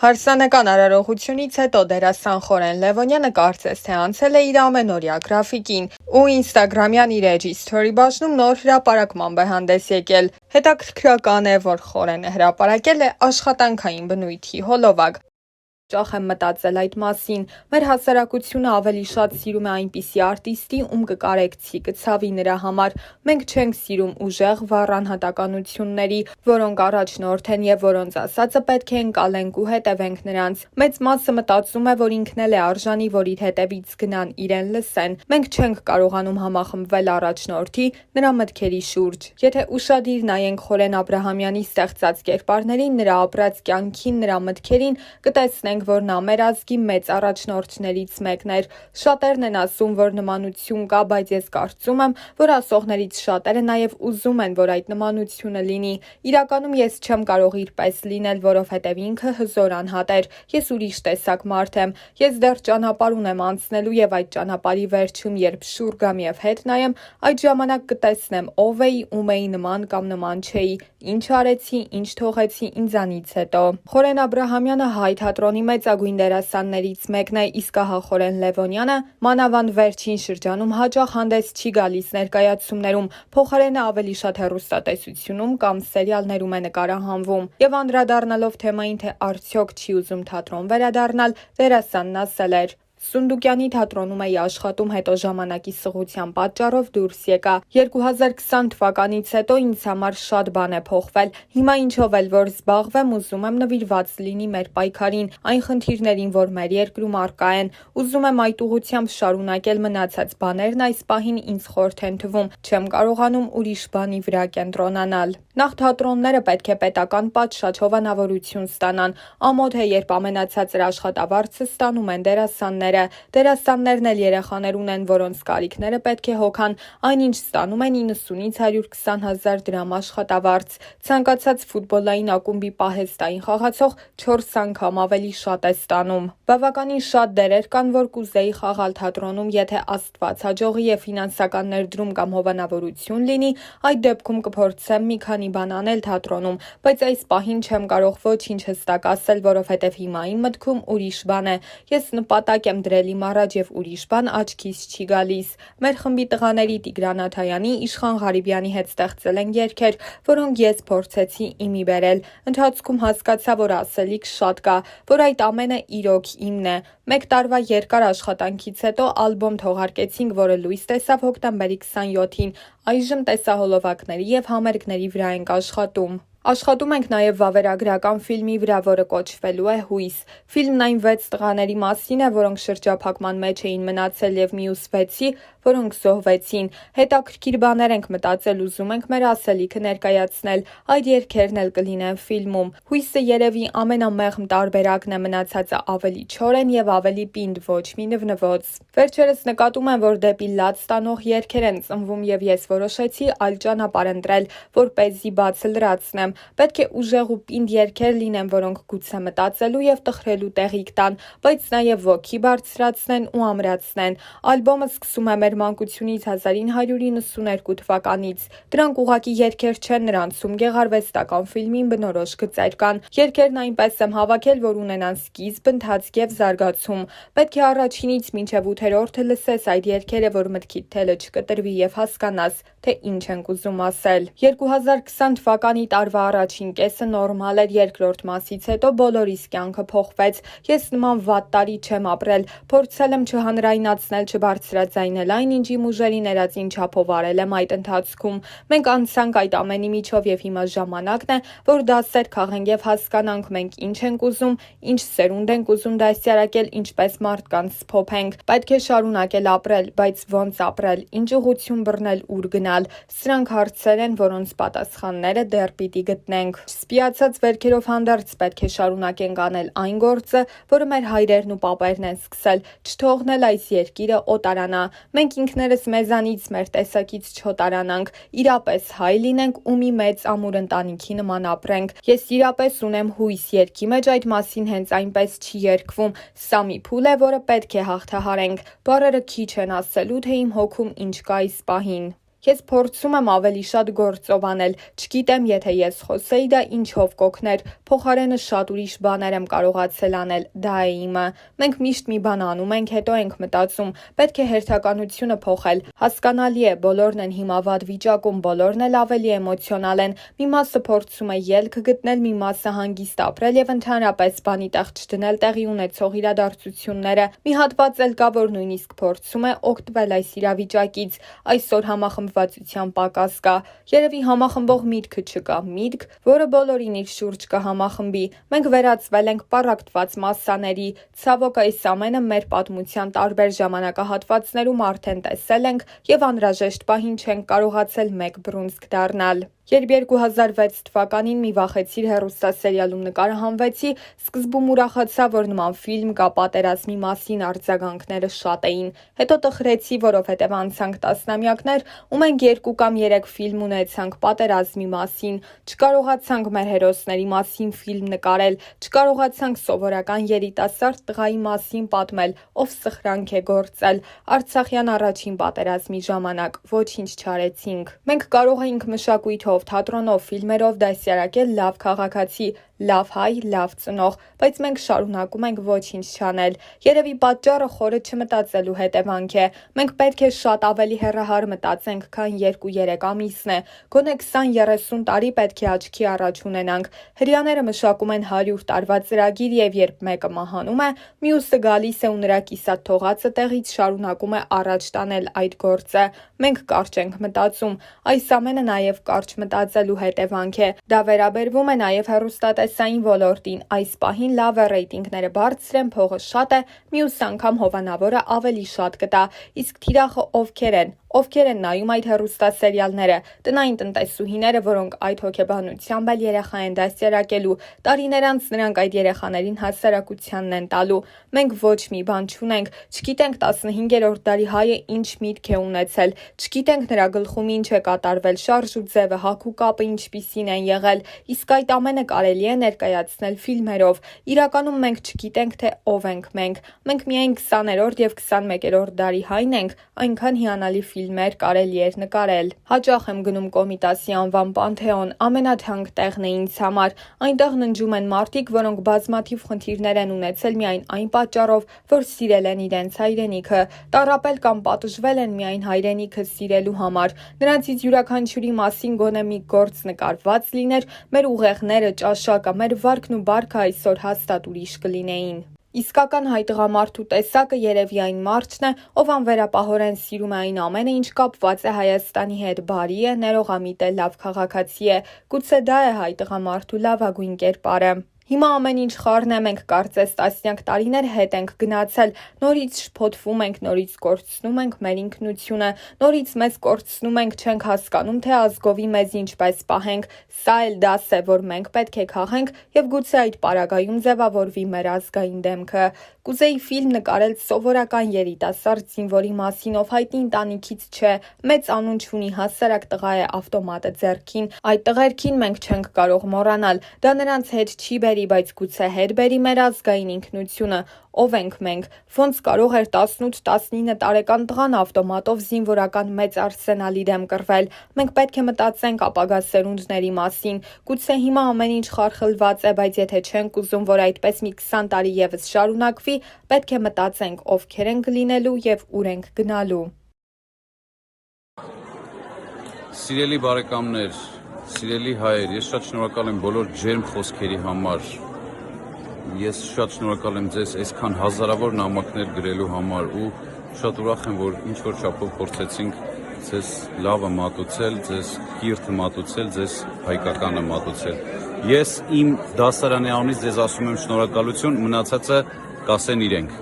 Հարսանեկան արարողությունից հետո դերասան Խորեն Լևոնյանը կարծես թե անցել է իր ամենօրյա գրաֆիկին ու ինստագրամյան իր էջի սթորի բաժնում նոր հրապարակմամբ է հանդես եկել։ Հետաքրքրական է, որ Խորենը հրապարակել է աշխատանքային բնույթի հոլովակ։ Ուրախ եմ մտածել այդ մասին։ Մեր հասարակությունը ավելի շատ սիրում է այնպիսի արտիստի, ում կկարեկցի, կցավի նրա համար։ Մենք չենք սիրում ուժեղ, վառ անհատականությունների, որոնք առաջնորդ են եւ որոնց ասածը պետք է ընկալենք ու հետևենք նրանց։ Մեծ մասը մտածում է, որ ինքն էլ է արժանի, որ իր հետևից գնան, իրեն լսեն։ Մենք չենք կարողանում համախմբվել առաջնորդի, նրա մտքերի շուրջ։ Եթե ուշադիր նայենք Խորեն Աբրահամյանի ստեղծած կերպարներին, նրա ապրած կյանքին, նրա մտքերին, կտեսնենք, որ նա մեր ազգի մեծ առաջնորդներից մեկն էր։ Շատերն են ասում, որ նմանություն կա, բայց ես կարծում եմ, որ ասողներից շատերը նաև ուզում են, որ այդ նմանությունը լինի։ Իրականում ես չեմ կարող իր պես լինել, որովհետև ինքը հզոր անհատ էր։ Ես ուրիշ տեսակ մարդ եմ։ Ես դեռ ճանապարհ ունեմ անցնելու եւ այդ ճանապարհի վերջում, երբ շուռ գամ եւ հետ նայեմ, այդ ժամանակ կտեսնեմ ով էի, ում էի նման կամ նման չէի, ինչ արեցի, ինչ թողեցի ինձանից հետո։ Խորեն Աբրահամյանը հայ թատրոնի մեծագույն դերասաններից մեկն է, իսկ ահա Խորեն Լևոնյանը մանավանդ վերջին շրջանում հաճախ հանդես չի գալիս ներկայացումներում, փոխարենը ավելի շատ հեռուստատեսությունում կամ սերիալներում է նկարահանվում։ Եվ անդրադառնալով թեմային, թե արդյոք չի ուզում թատրոն վերադառնալ, դերասանն ասել էր. Սունդուկյանի թատրոնում էի աշխատում, հետո ժամանակի սղության պատճառով դուրս եկա։ 2020 թվականից հետո ինձ համար շատ բան է փոխվել։ Հիմա ինչով էլ որ զբաղվեմ, ուզում եմ նվիրված լինի մեր պայքարին, այն խնդիրներին, որ մեր երկրում առկա են։ Ուզում եմ այդ ուղղությամբ շարունակել, մնացած բաներն այս պահին ինձ խորթ են թվում։ Չեմ կարողանում ուրիշ բանի վրա կենտրոնանալ։ Նախ թատրոնները պետք է պետական պատշաճ հովանավորություն ստանան։ Ամոթ է, երբ ամենացածր աշխատավարձը ստանում են դերասանները։ Դերասաններն էլ երեխաներ ունեն, որոնց կարիքները պետք է հոգան, այնինչ ստանում են 90-ից 120 հազար դրամ աշխատավարձ։ Ցանկացած ֆուտբոլային ակումբի պահեստային խաղացող 4 անգամ ավելի շատ է ստանում։ Բավականին շատ դերեր կան, որ կուզեի խաղալ թատրոնում, եթե Աստված հաջողի եւ ֆինանսական ներդրում կամ հովանավորություն լինի, այդ դեպքում կփորձեմ մի քանի բան անել թատրոնում, բայց այս պահին չեմ կարող ոչինչ հստակ ասել, որովհետև հիմա իմ մտքում ուրիշ բան է։ Ես նպատակ եմ դրել իմ առաջ եւ ուրիշ բան աչքիս չի գալիս։ Մեր խմբի տղաների Տիգրան Աթայանի, Իշխան Ղարիբյանի հետ ստեղծել են երգեր, որոնք ես փորձեցի իմի բերել։ Ընթացքում հասկացա, որ ասելիք շատ կա, որ այդ ամենը իրոք իմն է։ Մեկ տարվա երկար աշխատանքից հետո ալբոմ թողարկեցինք, որը լույս տեսավ հոկտեմբերի 27-ին։ Այժմ տեսահոլովակների եւ համերգների վրա ենք աշխատում։ Աշխատում ենք նաև վավերագրական ֆիլմի վրա, որը կոչվելու է «Հույս»։ Ֆիլմն այն 6 տղաների մասին է, որոնք շրջափակման մեջ էին մնացել եւ մյուս 6-ի, որոնք զոհվեցին։ Հետաքրքիր բաներ ենք մտածել, ուզում ենք մեր ասելիքը ներկայացնել։ Այդ երգերն էլ կլինեն ֆիլմում։ «Հույսը» երևի ամենամեղմ տարբերակն է, մնացածը ավելի չոր են եւ ավելի պինդ, ոչ մի նվնվոց։ Վերջերս նկատում եմ, որ դեպի լաց տանող երգեր են ծնվում եւ ես որոշեցի այլ ճանապարհ ընտրել, որպեսզի բացը լրացնեմ։ Պետք է ուժեղ ու պինդ երգեր լինեն, որոնք գուցե մտածելու եւ տխրելու տեղիք տան, բայց նաեւ ոգի բարձրացնեն ու ամրացնեն։ Ալբոմը սկսում է մեր մանկությունից 1992 թվականից։ Դրանք ուղղակի երգեր չեն, նրանցում գեղարվեստական ֆիլմին բնորոշ գծեր կան։ Երգերն այնպես եմ հավաքել, որ ունենան սկիզբ, ընթացք եւ զարգացում։ Պետք է առաջինից մինչեւ 8-րդը լսես այդ երգերը, որ մտքիդ թելը չկտրվի եւ հասկանաս, թե ինչ ենք ուզում ասել։ 2020 թվականի տարվա առաջին կեսը նորմալ էր, երկրորդ մասից հետո բոլորիս կյանքը փոխվեց։ Ես նման վատ տարի չեմ ապրել, փորձել եմ չհանրայնացնել, չբարձրաձայնել այն, ինչ իմ ուժերի ներածին չափով արել եմ այդ ընթացքում։ Մենք անցանք այդ ամենի միջով եւ հիմա ժամանակն է, որ դասեր քաղենք եւ հասկանանք մենք ինչ ենք ուզում, ինչ սերունդ ենք ուզում դասյարակել, ինչպես մարդկանց սփոփենք։ Պետք է շարունակել ապրել, բայց ոնց ապրել, ինչ ուղղություն բռնել, ուր գնալ։ Սրանք հարցեր են, որոնց պատասխանները դեռ պիտի գտնենք։ Սպիացած վերքերով հանդարտ պետք է շարունակենք անել այն գործը, որը մեր հայրերն ու պապերն են սկսել, չթողնել այս երկիրը օտարանա։ Մենք ինքներս մեզանից, մեր տեսակից չօտարանանք, իրապես հայ լինենք ու մի մեծ ամուր ընտանիքի նման ապրենք։ Ես իրապես ունեմ հույս երգի մեջ, այդ մասին հենց այնպես չի երգվում։ Սա մի փուլ է, որը պետք է հաղթահարենք։ Բառերը քիչ են ասելու, թե իմ հոգում ինչ կա այս պահին։ Ես փորձում եմ ավելի շատ գործով անել, չգիտեմ, եթե ես խոսեի, դա ինչով կօգներ, փոխարենը շատ ուրիշ բաներ եմ կարողացել անել, դա է իմը։ Մենք միշտ մի բան անում ենք, հետո ենք մտածում, պետք է հերթականությունը փոխել։ Հասկանալի է, բոլորն են հիմա վատ վիճակում, բոլորն էլ ավելի էմոցիոնալ են։ Մի մասը փորձում է ելք գտնել, մի մասը հանգիստ ապրել եւ ընդհանրապես բանի տեղ չդնել տեղի ունեցող իրադարձությունները։ Մի հատված էլ կա, որ նույնիսկ փորձում է օգտվել այս իրավիճակից։ Այսօր համախմբվածության պակաս կա։ Երևի համախմբող միտքը չկա, միտք, որը բոլորին իր շուրջ կհամախմբի։ Մենք վերածվել ենք պառակտված մասսաների։ Ցավոք, այս ամենը մեր պատմության տարբեր ժամանակահատվածներում արդեն տեսել ենք եւ անհրաժեշտ պահին չենք կարողացել մեկ բռունցք դառնալ։ Երբ 2006 թվականին մի վախեցիր հեռուստասերիալում նկարահանվեցի, սկզբում ուրախացա, որ նման ֆիլմ կա պատերազմի մասին արձագանքները շատ էին։ Հետո տխրեցի, որովհետև անցանք տասնամյակներ, ու մենք 2 կամ 3 ֆիլմ ունեցանք պատերազմի մասին, չկարողացանք մեր հերոսների մասին ֆիլմ նկարել, չկարողացանք սովորական երիտասարդ տղայի մասին պատմել, ով սխրանք է գործել։ Արցախյան առաջին պատերազմի ժամանակ ոչինչ չարեցինք։ Մենք կարող էինք մշակույթով, թատրոնով, ֆիլմերով դասյարակել լավ քաղաքացի, լավ հայ, լավ ծնող, բայց մենք շարունակում ենք ոչինչ չանել։ Երևի պատճառը խորը չմտածելու հետևանք է։ Մենք պետք է շատ ավելի հեռահար մտածենք, քան 2-3 ամիսն է։ Գոնե 20-30 տարի պետք է աչքի առաջ ունենանք։ Հրեաները մշակում են 100 տարվա ծրագիր եւ երբ մեկը մահանում է, մյուսը գալիս է ու նրա կիսատ թողածը տեղից շարունակում է առաջ տանել այդ գործը։ Մենք կարճ ենք մտածում։ Այս ամենը նաեւ կարճ մտածելու հետևանք է։ Դա վերաբերվում է նաեւ հեռուստատեսային ոլորտին։ Այս պահին լավ է, ռեյտինգները բարձր են, փողը շատ է, մյուս անգամ հովանավորը ավելի շատ կտա։ Իսկ թիրախը ովքեր են նայում այդ հեռուստասերիալները, տնային տնտեսուհիները, որոնք այդ հոգեբանությամբ էլ երեխա են դաստիարակելու, տարիներ անց նրանք այդ երեխաներին հասարակությանն են տալու։ Մենք ոչ մի բան չունենք, չգիտենք 15-րդ դարի հայը ինչ միտք է ունեցել, չգիտենք նրա գլխում ինչ է կատարվել, շարժ ու ձևը, հագ ու կապը ինչպիսին են եղել, իսկ այդ ամենը կարելի է ներկայացնել ֆիլմերով։ Իրականում մենք չգիտենք, թե ով ենք մենք։ Մենք միայն 20-րդ եւ 21-րդ դարի հայն ենք, այնքան հիանալի ֆիլմեր կարելի էր նկարել։ Հաճախ եմ գնում Կոմիտասի անվան Պանթեոն, ամենաթանկ տեղն է ինձ համար։ Այնտեղ ննջում են մարդիկ, որոնք բազմաթիվ խնդիրներ են ունեցել միայն այն պատճառով, որ սիրել են իրենց հայրենիքը, տառապել կամ պատժվել են միայն հայրենիքը սիրելու համար։ Նրանցից յուրաքանչյուրի մասին գոնե մի գործ նկարված լիներ, մեր ուղեղները, ճաշակը, մեր վարքն ու բարքը այսօր հաստատ ուրիշ կլինեին։ Իսկական հայ տղամարդու տեսակը երևի այն մարդն է, ով անվերապահորեն սիրում է այն ամենը, ինչ կապված է Հայաստանի հետ, բարի է, ներողամիտ է, լավ քաղաքացի է։ Գուցե դա է հայ տղամարդու լավագույն կերպարը։ Հիմա ամեն ինչ խառն է, մենք կարծես տասնյակ տարիներ հետ ենք գնացել, նորից շփոթվում ենք, նորից կորցնում ենք մեր ինքնությունը, նորից մեզ կորցնում ենք, չենք հասկանում, թե ազգովի մեզ ինչպես պահենք։ Սա էլ դաս է, որ մենք պետք է քաղենք եւ գուցե այդ պարագայում ձևավորվի մեր ազգային դեմքը։ Կուզեի ֆիլմ նկարել սովորական երիտասարդ զինվորի մասին, ով հայտնի ընտանիքից չէ, մեծ անուն չունի, հասարակ տղա է, ավտոմատը ձեռքին։ Այդ տղերքին մենք չենք կարող մոռանալ։ Դա նրանց հետ չի բերի, բայց գուցե հետ բերի մեր ազգային ինքնությունը։ Ով ենք մենք։ Ոնց կարող էր 18-19 տարեկան տղան ավտոմատով զինվորական մեծ արսենալի դեմ կռվել։ Մենք պետք է մտածենք ապագա սերունդների մասին։ Գուցե հիմա ամեն ինչ խարխլված է, բայց եթե չենք ուզում, որ այդպես մի 20 տարի եւս շարունակվի, պետք է մտածենք ովքեր ենք լինելու եւ ուր ենք գնալու։ Սիրելի բարեկամներ, սիրելի հայեր, ես շատ շնորհակալ եմ բոլոր ջերմ խոսքերի համար։ Ես շատ շնորհակալ եմ ձեզ այսքան հազարավոր նամակներ գրելու համար ու շատ ուրախ եմ, որ ինչ որ չափով փորձեցինք ձեզ լավը մատուցել, ձեզ կիրթը մատուցել, ձեզ հայկականը մատուցել։ Ես իմ դասարանի անունից ձեզ ասում եմ շնորհակալություն, մնացածը կասեն իրենք։